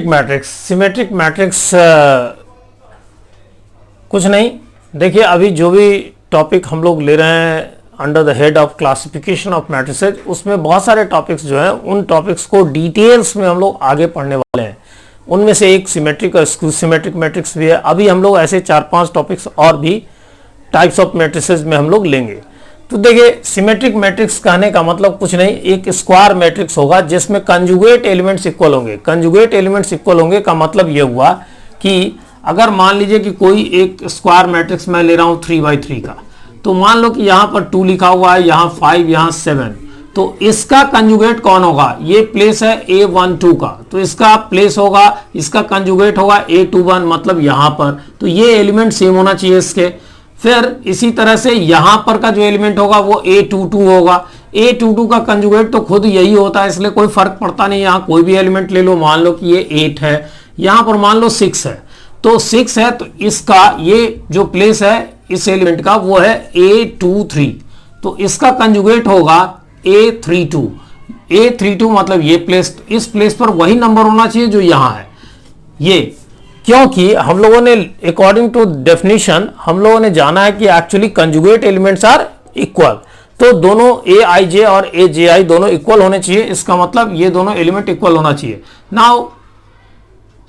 Symmetric matrix कुछ नहीं। देखिए अभी जो भी टॉपिक हम लोग ले रहे हैं under the head of classification of matrices, उसमें बहुत सारे टॉपिक्स जो हैं उन टॉपिक्स को डिटेल्स में हम लोग आगे पढ़ने वाले हैं। उनमें से एक सिमेट्रिक और स्क्यू सिमेट्रिक मैट्रिक्स भी है। अभी हम लोग ऐसे 4-5 टॉपिक्स और भी टाइप्स ऑफ मैट्रिसेज में हम लोग लेंगे। तो देखिए सिमेट्रिक मैट्रिक्स कहने का मतलब कुछ नहीं, एक स्क्वायर मैट्रिक्स होगा जिसमें कंजुगेट एलिमेंट्स इक्वल होंगे। कंजुगेट एलिमेंट्स इक्वल होंगे का मतलब ये हुआ कि अगर मान लीजिए कि कोई एक स्क्वायर मैट्रिक्स मैं ले रहा हूं 3x3 का, तो मान लो कि यहां पर 2 लिखा हुआ है, यहां 5, यहां 7, तो इसका कंजुगेट कौन होगा? ये प्लेस है A12 का, तो इसका प्लेस होगा, इसका कंजुगेट होगा A21, मतलब यहां पर। तो ये एलिमेंट सेम होना चाहिए इसके। फिर इसी तरह से यहां पर का जो एलिमेंट होगा वो A22 होगा। A22 का कंजुगेट तो खुद यही होता है, इसलिए कोई फर्क पड़ता नहीं। यहां कोई भी एलिमेंट ले लो, मान लो कि ये 8 है, यहां पर मान लो 6 है, तो 6 है, तो इसका ये जो प्लेस है इस एलिमेंट का वो है A23, तो इसका कंजुगेट होगा A32। A32 मतलब ये प्लेस, इस प्लेस पर वही नंबर होना चाहिए जो यहां है ये, क्योंकि हम लोगों ने अकॉर्डिंग टू डेफिनेशन हम लोगों ने जाना है कि actually conjugate elements are equal. तो दोनों Aij और Aj दोनों इक्वल होने चाहिए, इसका मतलब ये दोनों एलिमेंट इक्वल होना चाहिए। नाउ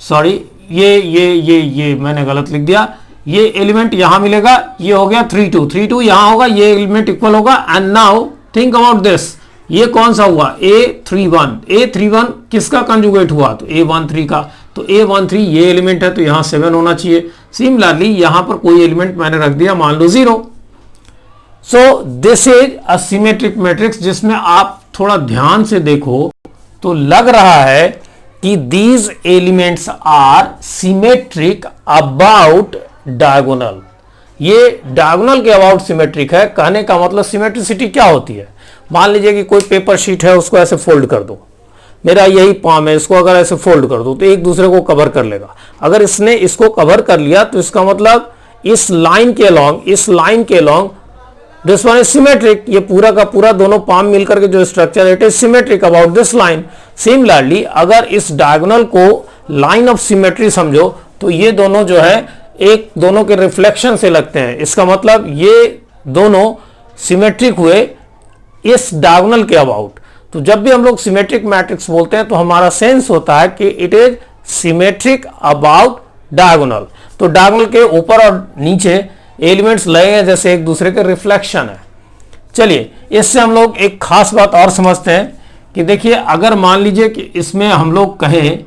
सॉरी, ये मैंने गलत लिख दिया। ये एलिमेंट यहां मिलेगा, ये हो गया 32 यहां होगा, ये एलिमेंट इक्वल होगा। And now think about this, ये कौन सा हुआ? A31 किसका कंजुगेट हुआ? तो A13 का, तो A13 ये एलिमेंट है, तो यहां 7 होना चाहिए। सिमिलरली यहां पर कोई एलिमेंट मैंने रख दिया, मान लो 0। So this is a symmetric matrix, जिसमें आप थोड़ा ध्यान से देखो तो लग रहा है कि these elements are symmetric about diagonal. ये डायगोनल के अबाउट सिमेट्रिक है। कहने का मतलब सिमेट्रिसिटी क्या होती है? मान लीजिए कि कोई पेपर शीट है, उसको ऐसे फोल्ड कर दो, मेरा यही पाम है, इसको अगर ऐसे फोल्ड कर दो तो एक दूसरे को कवर कर लेगा। अगर इसने इसको कवर कर लिया तो इसका मतलब इस लाइन के along this one is symmetric. ये पूरा का पूरा दोनों पाम मिलकर के जो स्ट्रक्चर है it is symmetric about this line. Similarly अगर इस डायगोनल को लाइन ऑफ सिमेट्री समझो तो ये दोनों जो है एक दोनों के रिफ्लेक्शन से लगते हैं। इसका मतलब ये दोनों सिमेट्रिक हुए इस डायगोनल के अबाउट। तो जब भी हम लोग सिमेट्रिक मैट्रिक्स बोलते हैं तो हमारा सेंस होता है कि it is symmetric about diagonal. तो डायगोनल के ऊपर और नीचे एलिमेंट्स लगेंगे जैसे एक दूसरे के रिफ्लेक्शन है। चलिए इससे हम लोग एक खास बात और समझते हैं कि देखिए अगर मान लीजिए कि इसमें हम लोग कहें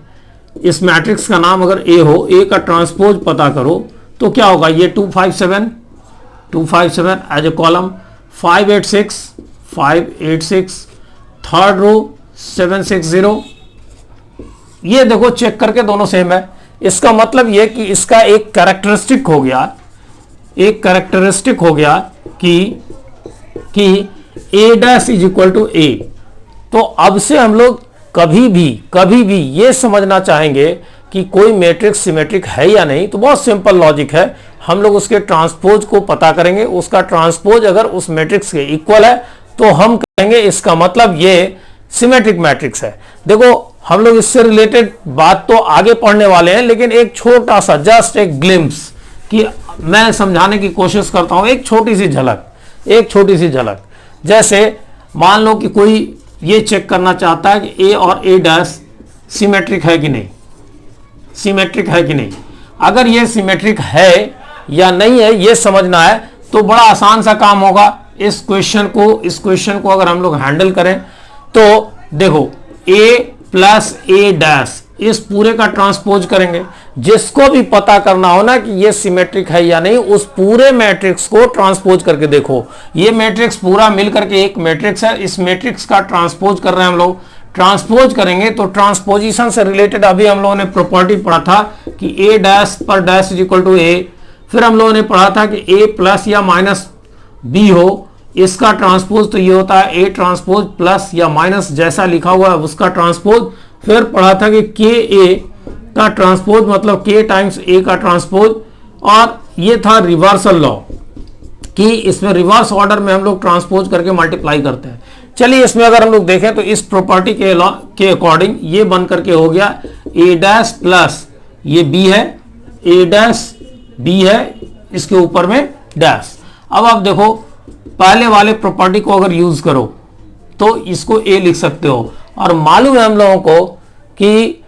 इस मैट्रिक्स का नाम अगर A हो, A का ट्रांसपोज पता करो तो क्या होगा? ये 257 as a column, 586 third row 760। ये देखो चेक करके दोनों सेम है। इसका मतलब ये कि इसका एक कैरेक्टरिस्टिक हो गया कि A dash is equal to A। तो अब से हम लोग कभी भी ये समझना चाहेंगे कि कोई मैट्रिक्स सिमेट्रिक है या नहीं, तो बहुत सिंपल लॉजिक है, हम लोग उसके ट्रांसपोज को पता करेंगे। उसका ट्रांसपोज अगर उस मैट्रिक्स के इक्वल है तो हम कहेंगे इसका मतलब ये सिमेट्रिक मैट्रिक्स है। देखो हम लोग इससे रिलेटेड बात तो आगे पढ़ने वाले हैं, लेकिन एक छोटा सा जस्ट एक ग्लिम्स कि मैं समझाने की कोशिश करता हूं, एक छोटी सी झलक। जैसे मान लो कि कोई ये चेक करना चाहता है कि A और A डैश सिमेट्रिक है कि नहीं। अगर ये सिमेट्रिक है या नहीं है ये समझना है तो बड़ा आसान सा काम होगा। इस क्वेश्चन को अगर हम लोग हैंडल करें तो देखो A प्लस A डैश इस पूरे का ट्रांसपोज करेंगे। जिसको भी पता करना हो ना कि ये सिमेट्रिक है या नहीं, उस पूरे मैट्रिक्स को ट्रांसपोज करके देखो। ये मैट्रिक्स पूरा मिलकर के एक मैट्रिक्स है, इस मैट्रिक्स का ट्रांसपोज कर रहे हैं हम लोग। ट्रांसपोज करेंगे तो ट्रांसपोजिशन से रिलेटेड अभी हम लोगों ने प्रॉपर्टी पढ़ा था कि A डैश पर dash is equal to A। फिर हम लोगों ने पढ़ा था कि A प्लस या माइनस B हो, इसका ट्रांसपोज तो ये होता है A ट्रांसपोज प्लस या माइनस जैसा लिखा हुआ है उसका ट्रांसपोज। फिर पढ़ा था कि KA का ट्रांसपोज मतलब K टाइम्स A का ट्रांसपोज, और ये था रिवर्सल लॉ कि इसमें रिवर्स ऑर्डर में हम लोग ट्रांसपोज करके मल्टीप्लाई करते हैं। चलिए इसमें अगर हम लोग देखें तो इस प्रॉपर्टी के अकॉर्डिंग ये बन करके हो गया ए डैश प्लस ये बी है, ए डैश बी है, इसके ऊपर में डैश। अब आप देखो पहले वाले प्रॉपर्टी को अगर यूज करो तो इसको ए लिख सकते हो, और मालूम है हम लोगों को कि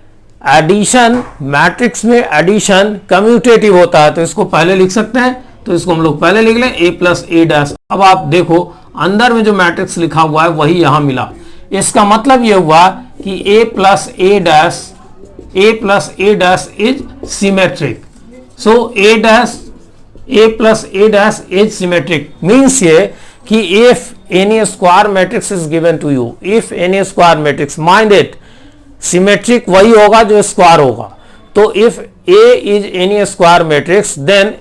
एडिशन मैट्रिक्स में एडिशन कम्यूटेटिव होता है, तो इसको पहले लिख सकते हैं, तो इसको हम लोग पहले लिख लें ए प्लस ए डैश। अब आप देखो अंदर में जो मैट्रिक्स लिखा हुआ है वही यहां मिला, इसका मतलब यह हुआ कि A plus A dash is symmetric. So A plus A dash is symmetric means ये कि if any square matrix is given to you, if any square matrix, mind it, symmetric वही होगा जो स्क्वायर होगा। तो if A is any square matrix then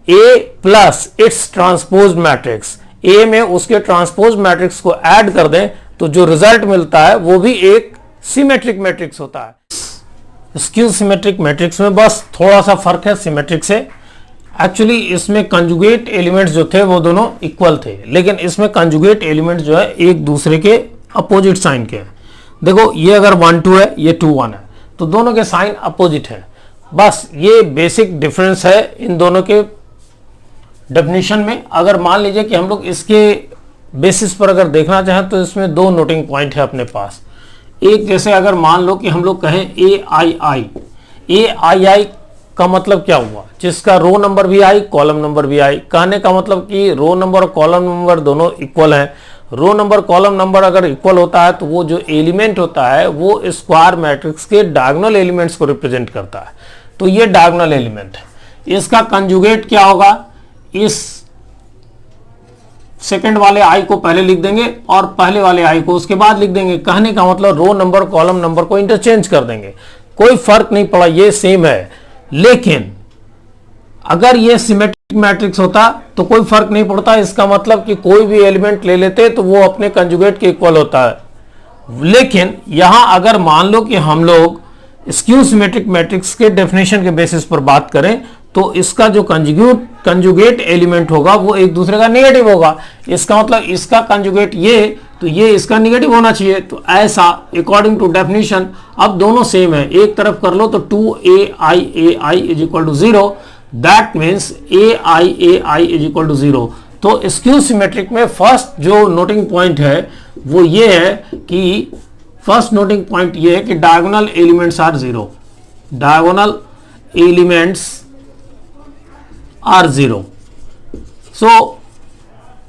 A plus its transpose matrix, A में उसके transpose matrix को add कर दें तो जो रिजल्ट मिलता है वो भी एक सिमेट्रिक मैट्रिक्स होता है। स्क्यू सिमेट्रिक मैट्रिक्स में बस थोड़ा सा फर्क है सिमेट्रिक से। एक्चुअली इसमें कंजुगेट एलिमेंट्स जो थे वो दोनों इक्वल थे, लेकिन इसमें कंजुगेट एलिमेंट्स जो है एक दूसरे के अपोजिट साइन के हैं। देखो ये अगर 1 2 है, ये 2 1 है, तो दोनों के साइन अपोजिट है। बस ये बेसिक डिफरेंस है इन दोनों के डेफिनेशन में। अगर मान लीजिए कि हम लोग इसके बेसिस पर अगर देखना चाहें तो इसमें दो नोटिंग पॉइंट है अपने पास। एक जैसे अगर मान लो कि हम लोग कहें ए आई आई का मतलब क्या हुआ, जिसका रो नंबर भी आई कॉलम नंबर भी आई। कहने का मतलब कि रो नंबर और कॉलम नंबर दोनों इक्वल हैं। रो नंबर कॉलम नंबर अगर इक्वल होता है तो वो जो एलिमेंट होता है वो स्क्वायर मैट्रिक्स के डायगोनल एलिमेंट्स को रिप्रेजेंट करता है, तो ये डायगोनल एलिमेंट है। इसका कंजुगेट क्या होगा, इस सेकंड वाले आई को पहले लिख देंगे और पहले वाले आई को उसके बाद लिख देंगे। कहने का मतलब रो नंबर कॉलम नंबर को इंटरचेंज कर देंगे, कोई फर्क नहीं पड़ा, ये सेम है। लेकिन अगर ये सिमेट्रिक मैट्रिक्स होता तो कोई फर्क नहीं पड़ता, इसका मतलब कि कोई भी एलिमेंट ले लेते तो वो अपने कंजुगेट के इक्वल होता है। लेकिन यहां अगर मान लो कि हम लोग स्क्यू सिमेट्रिक मैट्रिक्स के डेफिनेशन के बेसिस पर बात करें तो इसका जो कंजुगेट एलिमेंट होगा वो एक दूसरे का नेगेटिव होगा। इसका मतलब इसका कंजुगेट ये, तो ये इसका नेगेटिव होना चाहिए। तो ऐसा अकॉर्डिंग टू डेफिनेशन अब दोनों सेम है, एक तरफ कर लो तो 2ai is equal to 0, that means ai is equal to 0। तो स्क्यू सिमेट्रिक में फर्स्ट जो नोटिंग पॉइंट है वो ये है कि फर्स्ट नोटिंग पॉइंट ये है कि diagonal elements are 0, diagonal elements are 0. So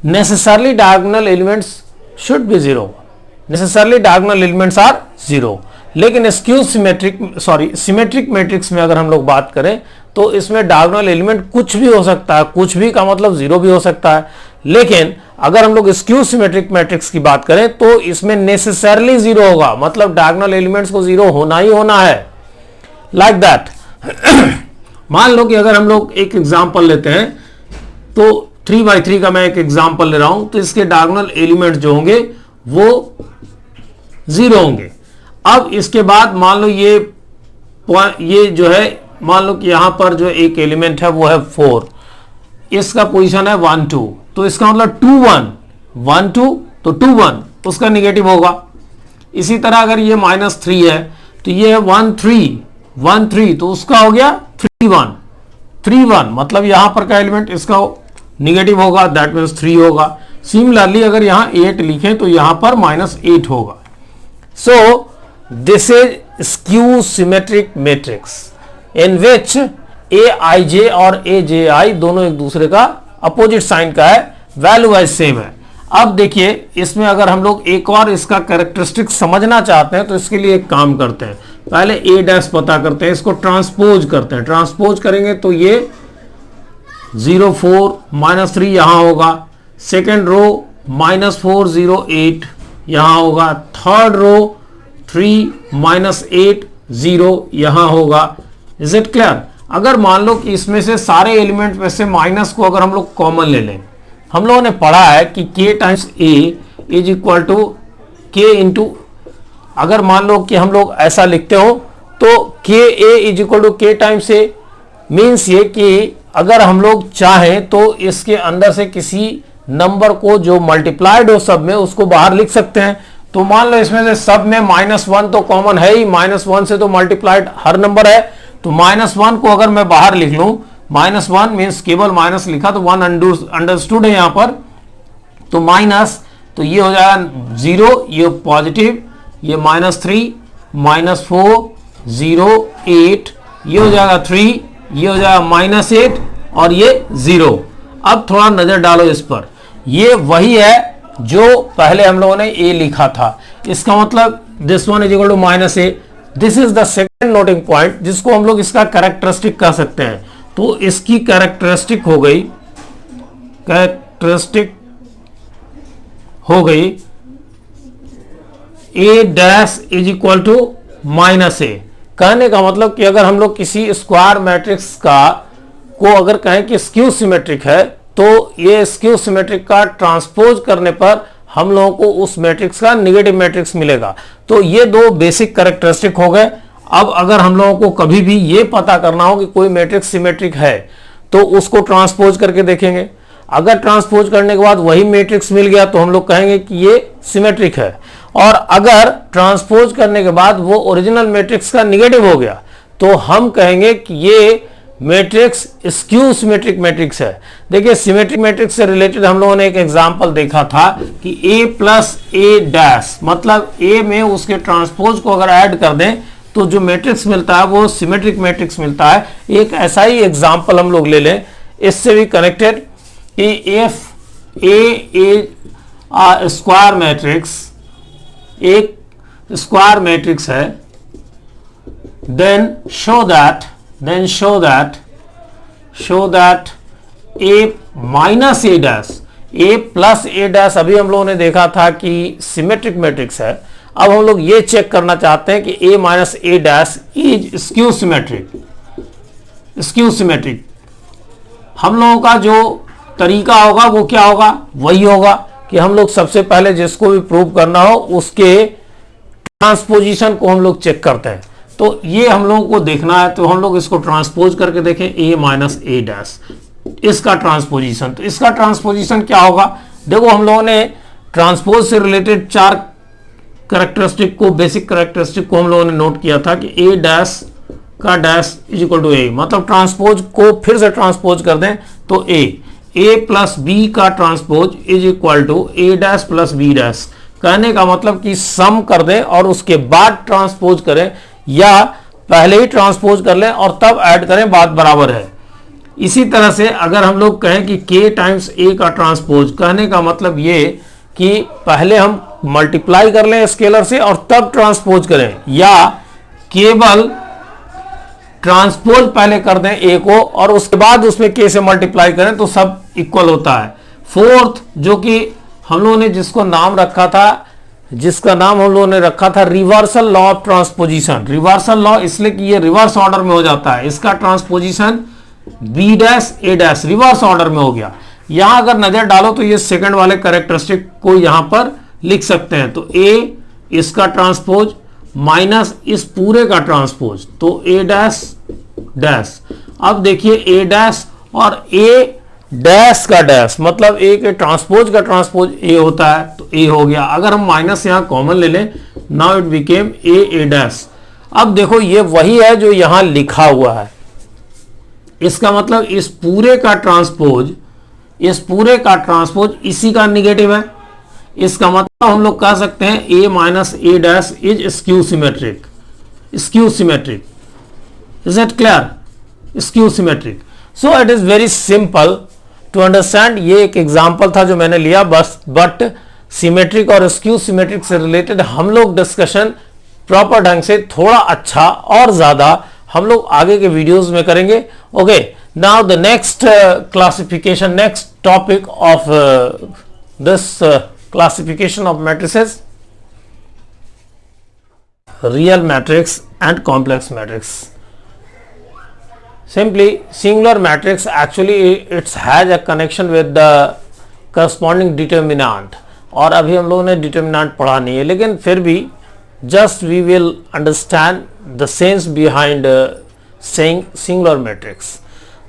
necessarily diagonal elements should be 0. Necessarily diagonal elements are 0. लेकिन स्क्यू सिमेट्रिक मैट्रिक्स में अगर हम लोग बात करें तो इसमें डायगोनल एलिमेंट कुछ भी हो सकता है, कुछ भी का मतलब 0 भी हो सकता है। लेकिन अगर हम लोग स्क्यू सिमेट्रिक मैट्रिक्स की बात करें तो इसमें नेसेसरली 0 होगा, मतलब डायगोनल एलिमेंट्स को 0 होना ही होना है, लाइक दैट। मान लो कि अगर हम लोग एक एग्जांपल लेते हैं तो 3/3 का मैं एक एग्जांपल ले रहा हूं, तो इसके डायगोनल एलिमेंट जो होंगे वो 0 होंगे। अब इसके बाद मान लो ये जो है, मान लो कि यहां पर जो एक एलिमेंट है वो है 4, इसका पोजीशन है 1 2, तो इसका मतलब 2 1 1 2, तो 2 1 उसका निगेटिव होगा। इसी तरह अगर ये -3 है तो ये है 1 3 तो उसका हो गया 3 1 मतलब यहां पर का एलिमेंट इसका निगेटिव होगा, दैट मीन्स 3 होगा। सिमिलरली अगर यहां 8 लिखें तो यहां पर -8 होगा। So this is skew symmetric matrix in which aij और aj दोनों एक दूसरे का अपोजिट साइन का है, वैल्यू वाइज सेम है। अब देखिए इसमें अगर हम लोग एक और इसका कैरेक्टरिस्टिक समझना चाहते हैं तो इसके लिए एक काम करते हैं, पहले ए डैश पता करते हैं, इसको ट्रांसपोज करते हैं। ट्रांसपोज करेंगे तो ये 0 4 -3 यहां होगा, सेकेंड रो -4 0 8 यहां होगा, थर्ड रो 3 -8 0 यहां होगा। Is it clear? अगर मान लो कि इसमें से सारे एलिमेंट में से माइनस को अगर हम लोग कॉमन ले लें, हम लोगों ने पढ़ा है कि k times a is equal to k into, अगर मान लो कि हम लोग ऐसा लिखते हो तो k a is equal to k times a, means ये कि अगर हम लोग चाहें तो इसके अंदर से किसी नंबर को जो मल्टीप्लाइड हो सब में उसको बाहर लिख सकते हैं। तो मान लो इसमें से सब में -1 तो कॉमन है ही, -1 से तो मल्टीप्लाइड हर नंबर है, तो -1 को अगर मैं बाहर लिख लूं, -1 मीन्स केवल माइनस लिखा तो 1 अंडरस्टूड है यहां पर, तो माइनस, तो ये हो जाएगा 0, ये पॉजिटिव, ये -3, -4, 0, 8, ये हो जाएगा 3, ये हो जाएगा -8 और ये 0। अब थोड़ा नजर डालो इस पर, ये वही है जो पहले हम लोगों ने a लिखा था, इसका मतलब this one is equal to -a, this is the second noting point जिसको हम लोग इसका कैरेक्टरिस्टिक कह सकते हैं। तो इसकी कैरेक्टरिस्टिक हो गई, a dash is equal to -a। कहने का मतलब कि अगर हम लोग किसी स्क्वायर मैट्रिक्स को अगर कहें कि स्क्यू सिमेट्रिक है, तो ये स्क्यू सिमेट्रिक का ट्रांसपोज करने पर हम लोगों को उस मैट्रिक्स का नेगेटिव मैट्रिक्स मिलेगा। तो ये दो बेसिक कैरेक्टरिस्टिक हो गए। अब अगर हम लोगों को कभी भी ये पता करना हो कि कोई मैट्रिक्स सिमेट्रिक है, तो उसको ट्रांसपोज करके देखेंगे। अगर ट्रांसपोज करने के बाद वही मैट्रिक्स मिल गया तो हम लोग कहेंगे कि ये सिमेट्रिक है, और अगर ट्रांसपोज करने के बाद वो ओरिजिनल मैट्रिक्स का नेगेटिव हो गया तो हम कहेंगे कि ये मैट्रिक्स स्क्यू सिमेट्रिक मैट्रिक्स है। देखिए, सिमेट्रिक मैट्रिक्स से रिलेटेड हम लोगों ने एक एग्जांपल देखा था कि a प्लस a डैश, मतलब a में उसके ट्रांसपोज को अगर ऐड कर दें तो जो मैट्रिक्स मिलता है वो सिमेट्रिक मैट्रिक्स मिलता है। एक ऐसा ही एग्जांपल हम लोग ले लें इससे भी कनेक्टेड कि इफ a स्क्वायर मैट्रिक्स, एक स्क्वायर मैट्रिक्स है, then show that a minus a dash, a plus a dash अभी हम लोगों ने देखा था कि सिमेट्रिक मैट्रिक्स है। अब हम लोग ये चेक करना चाहते हैं कि a minus a dash is skew symmetric. हम लोगों का जो तरीका होगा वो क्या होगा, वही होगा कि हम लोग सबसे पहले जिसको भी प्रूव करना हो उसके ट्रांसपोजिशन को हम लोग चेक करते हैं। तो ये हम लोगों को देखना है, तो हम लोग इसको ट्रांसपोज करके देखें, a माइनस a डैश, इसका ट्रांसपोजिशन। तो इसका ट्रांसपोजिशन क्या होगा, देखो हम लोगों ने ट्रांसपोज से रिलेटेड 4 कैरेक्टरिस्टिक को, बेसिक कैरेक्टरिस्टिक को हम लोगों ने नोट किया था कि a डैश का dash is equal to a, मतलब ट्रांसपोज को फिर से ट्रांसपोज कर दें तो a प्लस b का transpose is equal to a dash plus b dash. कहने का मतलब कि सम कर दें और उसके बाद ट्रांसपोज करें, या पहले ही ट्रांसपोज कर लें और तब ऐड करें, बात बराबर है। इसी तरह से अगर हम लोग कहें कि k टाइम्स a का ट्रांसपोज, कहने का मतलब ये कि पहले हम मल्टीप्लाई कर लें स्केलर से और तब ट्रांसपोज करें, या केवल ट्रांसपोज पहले कर दें a को और उसके बाद उसमें k से मल्टीप्लाई करें तो सब इक्वल होता है। फोर्थ, जो कि हम लोगों ने जिसको नाम रखा था, जिसका नाम हम लोगों ने रखा था reversal law of transposition. Reversal law इसलिए कि ये रिवर्स ऑर्डर में हो जाता है, इसका transposition b dash a dash reverse order में हो गया। यहां अगर नजर डालो तो ये सेकंड वाले कैरेक्टरिस्टिक को यहां पर लिख सकते हैं, तो a इसका ट्रांसपोज माइनस इस पूरे का ट्रांसपोज, तो a डैश डैश। अब देखिए a डैश और a डैश का डैश, मतलब a के ट्रांसपोज का ट्रांसपोज a होता है, तो a हो गया। अगर हम माइनस यहां कॉमन ले लें, now it became a dash. अब देखो ये वही है जो यहां लिखा हुआ है, इसका मतलब इस पूरे का ट्रांसपोज इसी का निगेटिव है। इसका मतलब हम लोग कह सकते हैं a minus a dash is skew symmetric. Is it clear? Skew symmetric. So it is very simple to understand. ये एक एग्जांपल था जो मैंने लिया बस, बट सिमेट्रिक और स्क्यू सिमेट्रिक से रिलेटेड हम लोग डिस्कशन प्रॉपर ढंग से थोड़ा अच्छा और ज्यादा हम लोग आगे के वीडियोस में करेंगे। Okay, now the next classification, next topic of this classification of matrices, real matrix and complex matrix. Simply singular matrix actually it has a connection with the corresponding determinant, और अभी हम लोगों ने determinant पढ़ा नहीं है, लेकिन फिर भी just we will understand the sense behind saying singular matrix.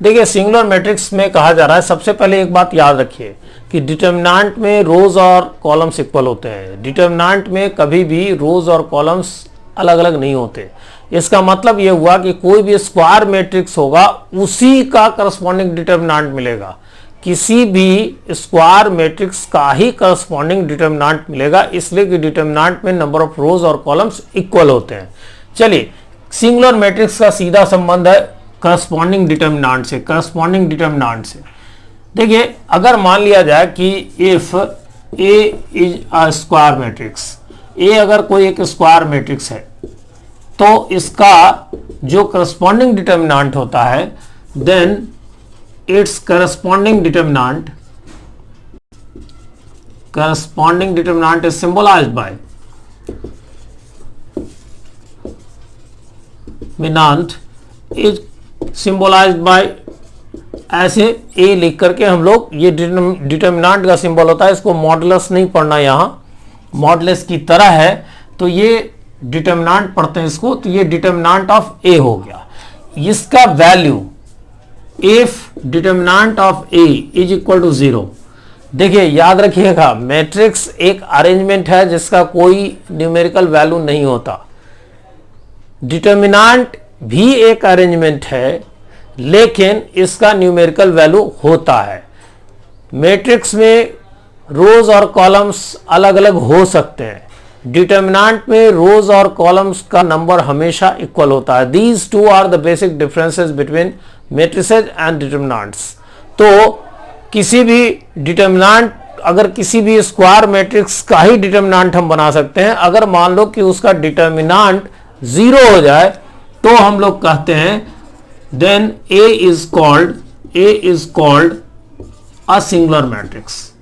देखिए सिंगुलर मैट्रिक्स में कहा जा रहा है, सबसे पहले एक बात याद रखिए कि डिटर्मिनेंट में रोज और कॉलम्स इक्वल होते हैं। डिटर्मिनेंट में कभी भी रोज और कॉलम्स अलग अलग नहीं होते। इसका मतलब यह हुआ कि कोई भी स्क्वायर मैट्रिक्स होगा उसी का करस्पॉन्डिंग डिटर्मिनेंट मिलेगा, किसी भी स्क्वायर मैट्रिक्स का ही करस्पॉन्डिंग डिटर्मिनेंट मिलेगा, इसलिए कि डिटर्मिनेंट में नंबर ऑफ रोज और कॉलम्स इक्वल होते हैं। चलिए सिंगुलर मैट्रिक्स का सीधा संबंध है करस्पॉन्डिंग डिटर्मिनेंट से। करस्पॉन्डिंग डिटर्मिनेंट से देखिए, अगर मान लिया जाए कि if A is a square matrix, A अगर कोई एक स्क्वायर मैट्रिक्स है तो इसका जो करस्पॉन्डिंग डिटर्मिनेंट होता है, then its corresponding determinant is symbolised by determinant is symbolised by, ऐसे ए लिख करके हम लोग, ये डिटर्मिनेंट का सिंबल होता है, इसको मॉडुलस नहीं पढ़ना, यहां मॉडुलस की तरह है तो ये डिटर्मिनेंट पढ़ते हैं इसको, तो ये डिटर्मिनेंट ऑफ ए हो गया। इसका value if determinant of A is equal to 0, देखिए याद रखिएगा मैट्रिक्स एक अरेंजमेंट है जिसका कोई न्यूमेरिकल वैल्यू नहीं होता। डिटर्मिनेंट भी एक अरेंजमेंट है लेकिन इसका न्यूमेरिकल वैल्यू होता है। मैट्रिक्स में रोज और कॉलम्स अलग अलग हो सकते हैं, डिटर्मिनेंट में रोज और कॉलम्स का नंबर हमेशा इक्वल होता है। These two are the basic differences between matrices and determinants. तो किसी भी डिटर्मिनेंट, अगर किसी भी स्क्वायर मैट्रिक्स का ही डिटर्मिनेंट हम बना सकते हैं, अगर मान लो कि उसका डिटर्मिनेंट 0 हो जाए तो हम लोग कहते हैं then A is called a singular matrix.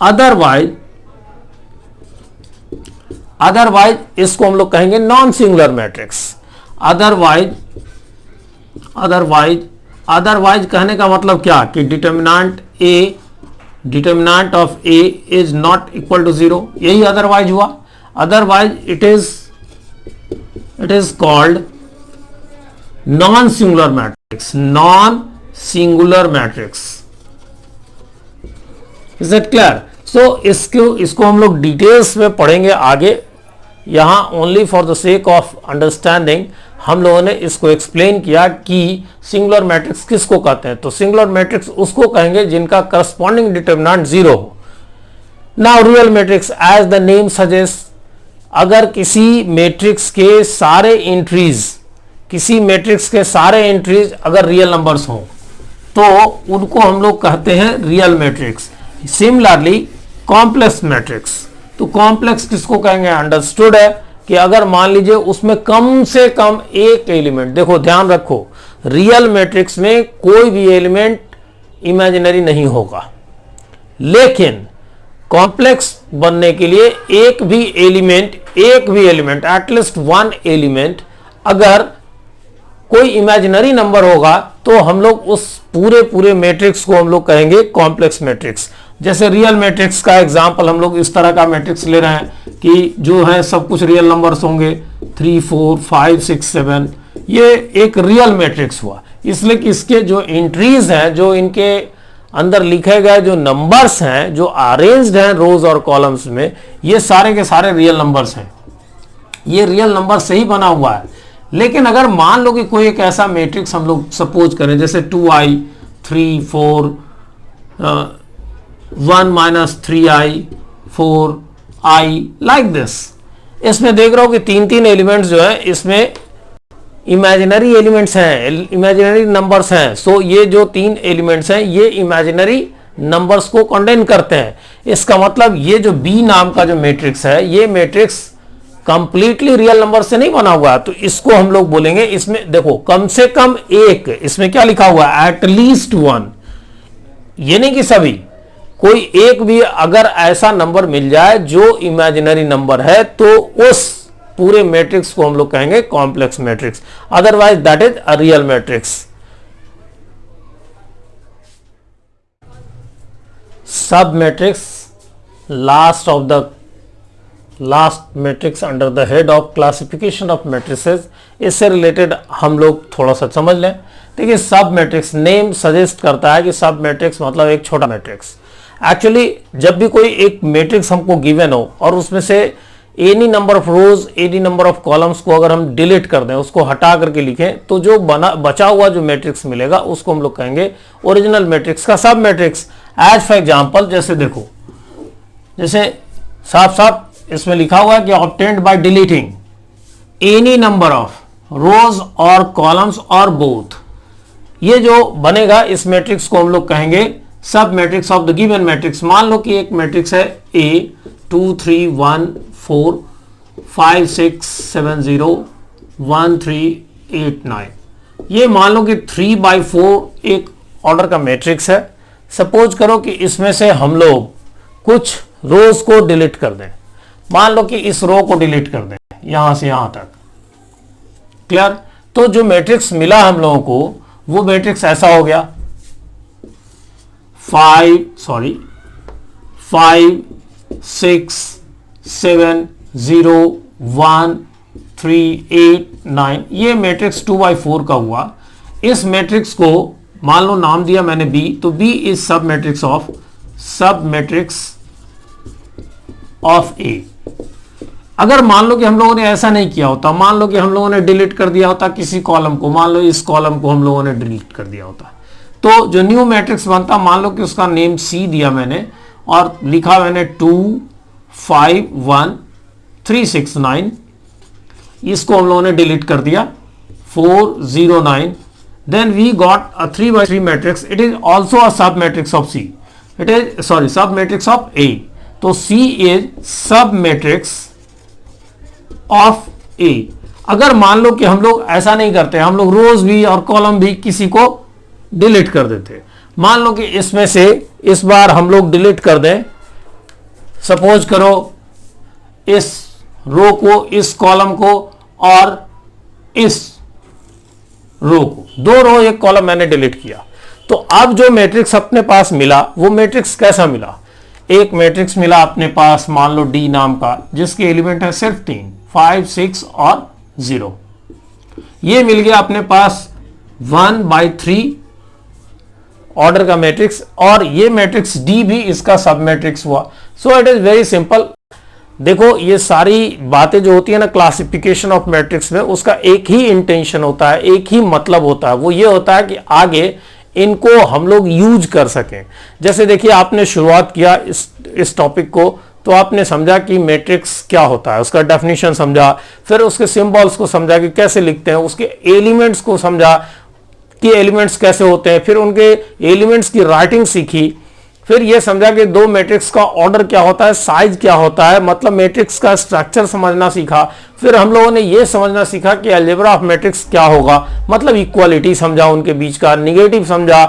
Otherwise इसको हम लोग कहेंगे नॉन सिंगुलर मैट्रिक्स। अदरवाइज कहने का मतलब क्या कि determinant of A is not equal to 0, यही अदरवाइज हुआ। Otherwise it is called non-singular matrix. Is that clear? So इसको हम लोग डिटेल्स में पढ़ेंगे आगे। यहाँ only for the sake of understanding हम लोगों ने इसको एक्सप्लेन किया कि सिंगुलर मैट्रिक्स किसको कहते हैं। तो सिंगुलर मैट्रिक्स उसको कहेंगे जिनका करस्पॉन्डिंग डिटर्मिनेंट 0 हो। Now real matrix as the name suggest, अगर किसी मैट्रिक्स के सारे एंट्रीज अगर रियल नंबर्स हों तो उनको हम लोग कहते हैं real matrix. Similarly complex matrix, तो कॉम्प्लेक्स किसको कहेंगे, अंडरस्टूड है कि अगर मान लीजिए उसमें कम से कम एक एलिमेंट, देखो ध्यान रखो रियल मैट्रिक्स में कोई भी एलिमेंट इमेजिनरी नहीं होगा, लेकिन कॉम्प्लेक्स बनने के लिए एक भी एलिमेंट एटलीस्ट वन एलिमेंट अगर कोई इमेजिनरी नंबर होगा तो हम लोग उस पूरे मैट्रिक्स को हम लोग कहेंगे कॉम्प्लेक्स मैट्रिक्स। जैसे रियल मैट्रिक्स का एग्जांपल हम लोग इस तरह का मैट्रिक्स ले रहे हैं कि जो है सब कुछ रियल नंबर्स होंगे 3 4 5 6 7, ये एक रियल मैट्रिक्स हुआ, इसलिए कि इसके जो एंट्रीज हैं, जो इनके अंदर लिखे गए जो नंबर्स हैं, जो अरेंज्ड हैं रोज और कॉलम्स में, ये सारे के सारे रियल नंबर्स हैं, ये रियल नंबर से ही बना हुआ है। लेकिन अगर मान लो कि कोई एक ऐसा मैट्रिक्स हम लोग सपोज करें जैसे 2i 3 4 1 minus 3i 4i like this, इसमें देख रहा हूं कि तीन एलिमेंट्स जो है इसमें इमेजिनरी एलिमेंट्स हैं, इमेजिनरी नंबर्स हैं। सो ये जो 3 एलिमेंट्स हैं ये इमेजिनरी नंबर्स को कंटेन करते हैं। इसका मतलब ये जो बी नाम का जो मैट्रिक्स है, ये मैट्रिक्स कंप्लीटली रियल नंबर से नहीं बना हुआ है, तो इसको हम लोग बोलेंगे, इसमें देखो कम से कम एक, इसमें क्या लिखा हुआ है, एटलीस्ट वन, ये नहीं कि सभी, कोई एक भी अगर ऐसा नंबर मिल जाए जो इमेजिनरी नंबर है तो उस पूरे मैट्रिक्स को हम लोग कहेंगे complex matrix. Otherwise that is a real matrix. Sub matrix last of the last matrix under the head of classification of matrices, इससे रिलेटेड हम लोग थोड़ा सा समझ लें। देखिए सब मैट्रिक्स, नेम सजेस्ट करता है कि सब मैट्रिक्स मतलब एक छोटा मैट्रिक्स। एक्चुअली जब भी कोई एक मैट्रिक्स हमको गिवन हो और उसमें से any number of rose any number of columns को अगर हम डिलीट कर दें, उसको हटा करके लिखें, तो जो बचा हुआ जो मैट्रिक्स मिलेगा उसको हम लोग कहेंगे ओरिजिनल मैट्रिक्स का सब मैट्रिक्स। एज फॉर एग्जांपल जैसे देखो, जैसे साफ साफ इसमें लिखा हुआ है कि obtained by deleting any number of रोज और कॉलम्स और बोथ, ये जो बनेगा इस मैट्रिक्स को हम लोग कहेंगे सब matrix of the given matrix. मान लो कि एक मैट्रिक्स है A 2 3 1 4 5 6 7 0 1 3 8 9, ये मान लो कि 3/4 एक ऑर्डर का मैट्रिक्स है। सपोज करो कि इसमें से हम लोग कुछ रोज को डिलीट कर दें, मान लो कि इस रो को डिलीट कर दें यहां से यहां तक। क्लियर? तो जो मैट्रिक्स मिला हम लोगों को वो मैट्रिक्स ऐसा हो गया 5 6 7 0 1 3 8 9, ये मैट्रिक्स 2/4 का हुआ। इस मैट्रिक्स को मान लो नाम दिया मैंने B, तो B is sub matrix of A। अगर मान लो कि हम लोगों ने ऐसा नहीं किया होता, मान लो कि हम लोगों ने डिलीट कर दिया होता किसी कॉलम को, मान लो इस कॉलम को हम लोगों ने डिलीट कर दिया होता, तो जो न्यू मैट्रिक्स बनता, मान लो कि उसका नेम C दिया मैंने और लिखा मैंने 2 5 1 3 6 9, इसको हम लोगों ने डिलीट कर दिया 4 0 9, then we got a 3/3 matrix. It is also a sub matrix of C, it is sub matrix of A। तो C इज सब मैट्रिक्स ऑफ A। अगर मान लो कि हम लोग ऐसा नहीं करते, हम लोग रोज भी और कॉलम भी किसी को डिलीट कर देते, मान लो कि इसमें से इस बार हम लोग डिलीट कर दें, सपोज करो इस रो को, इस कॉलम को और इस रो को, दो रो एक कॉलम मैंने डिलीट किया। तो अब जो मैट्रिक्स अपने पास मिला वो मैट्रिक्स कैसा मिला? एक मैट्रिक्स मिला अपने पास मान लो D नाम का, जिसके एलिमेंट है सिर्फ 3 5 6 और 0। ये मिल गया अपने पास 1/3 ऑर्डर का मैट्रिक्स, और ये मैट्रिक्स D भी इसका सब मैट्रिक्स हुआ। सो इट इज वेरी सिंपल। देखो ये सारी बातें जो होती है ना क्लासिफिकेशन ऑफ मैट्रिक्स में, उसका एक ही इंटेंशन होता है, एक ही मतलब होता है, वो ये होता है कि आगे इनको हम लोग यूज कर सकें। जैसे देखिए आपने शुरुआत किया इस टॉपिक को, तो आपने समझा कि मैट्रिक्स क्या होता है, उसका डेफिनेशन समझा, फिर उसके सिंबल्स को समझा कि कैसे लिखते हैं, उसके एलिमेंट्स को समझा कि एलिमेंट्स कैसे होते हैं, फिर उनके एलिमेंट्स की राइटिंग सीखी, फिर यह समझा कि दो मैट्रिक्स का ऑर्डर क्या होता है, साइज क्या होता है, मतलब मैट्रिक्स का स्ट्रक्चर समझना सीखा। फिर हम लोगों ने यह समझना सीखा कि अलजेब्रा ऑफ मैट्रिक्स क्या होगा, मतलब इक्वालिटी समझा, उनके बीच का निगेटिव समझा,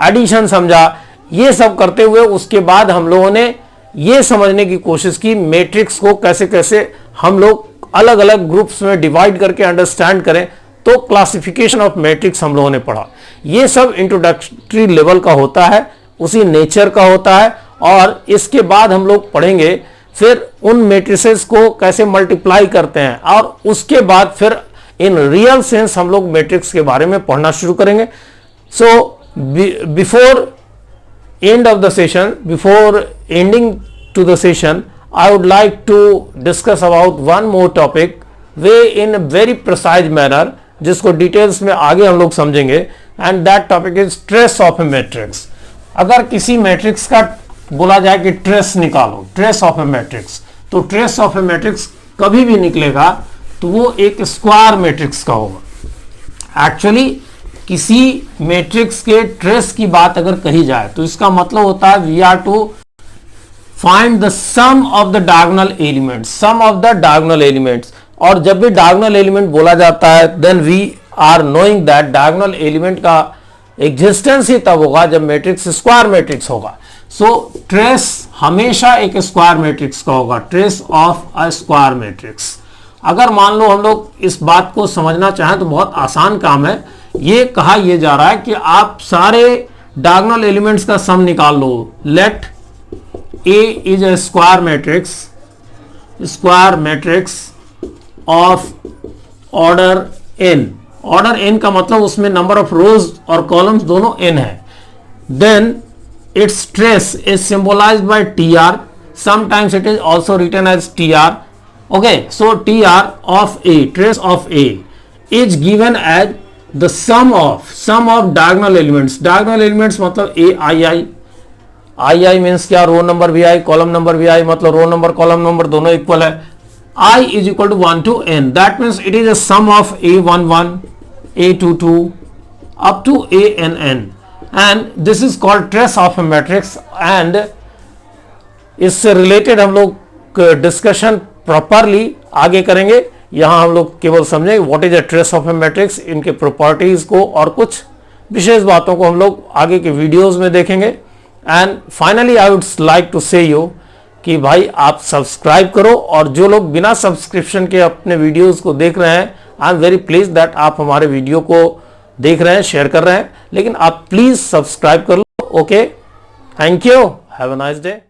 एडिशन समझा। ये सब करते हुए उसके बाद हम लोगों ने ये समझने की कोशिश की मैट्रिक्स को कैसे कैसे हम लोग अलग अलग ग्रुप्स में डिवाइड करके अंडरस्टैंड करें। तो क्लासिफिकेशन ऑफ मैट्रिक्स हम लोगों ने पढ़ा। ये सब इंट्रोडक्टरी लेवल का होता है, उसी नेचर का होता है। और इसके बाद हम लोग पढ़ेंगे फिर उन मैट्रिसेस को कैसे मल्टीप्लाई करते हैं, और उसके बाद फिर इन रियल सेंस हम लोग मैट्रिक्स के बारे में पढ़ना शुरू करेंगे। So before end of the session, before ending to the session, I would like to discuss about one more topic way in a very precise manner, जिसको डिटेल्स में आगे हम लोग समझेंगे, and that topic is trace of a matrix। अगर किसी matrix का बोला जाए कि ट्रेस निकालो, ट्रेस ऑफ ए मैट्रिक्स, तो ट्रेस ऑफ ए मैट्रिक्स कभी भी निकलेगा तो वो एक स्क्वायर मैट्रिक्स का होगा। एक्चुअली किसी मैट्रिक्स के ट्रेस की बात अगर कही जाए तो इसका मतलब होता है we are to find the sum of the diagonal elements, sum of the diagonal elements. और जब भी डायगोनल एलिमेंट बोला जाता है then we are knowing that diagonal element का एग्जिस्टेंस ही तब होगा जब मैट्रिक्स स्क्वायर मैट्रिक्स होगा। सो ट्रेस हमेशा एक स्क्वायर मैट्रिक्स का होगा, trace of a square matrix. अगर मान लो हम लोग इस बात को समझना चाहें तो बहुत आसान काम है। ये कहा यह जा रहा है कि आप सारे डायगोनल एलिमेंट्स का सम निकाल लो। Let A is a square matrix, square matrix of order n, order n का मतलब उसमें नंबर ऑफ रोज और कॉलम्स दोनों n है, then its trace is symbolized by tr, sometimes it is also written as tr. Okay, so tr of a, trace of a is given as the sum of diagonal elements. diagonal elements मतलब a i means क्या, रो number भी आई, column number भी आई, मतलब रो number column number दोनों equal है. I is equal to 1 to n, that means it is a sum of a11 a22 up to ann, and this is called trace of a matrix. and इससे related हम लोग discussion properly आगे करेंगे. यहां हम लोग केवल समझेंगे what is a trace of A matrix, इनके प्रॉपर्टीज को और कुछ विशेष बातों को हम लोग आगे के वीडियोस में देखेंगे. And finally I would like to say you कि भाई आप सब्सक्राइब करो, और जो लोग बिना सब्सक्रिप्शन के अपने वीडियोस को देख रहे हैं, I am very please that आप हमारे वीडियो को देख रहे हैं, शेयर कर रहे हैं, लेकिन आप प्लीज सब्सक्राइब कर लो. Okay, thank you, have a nice day.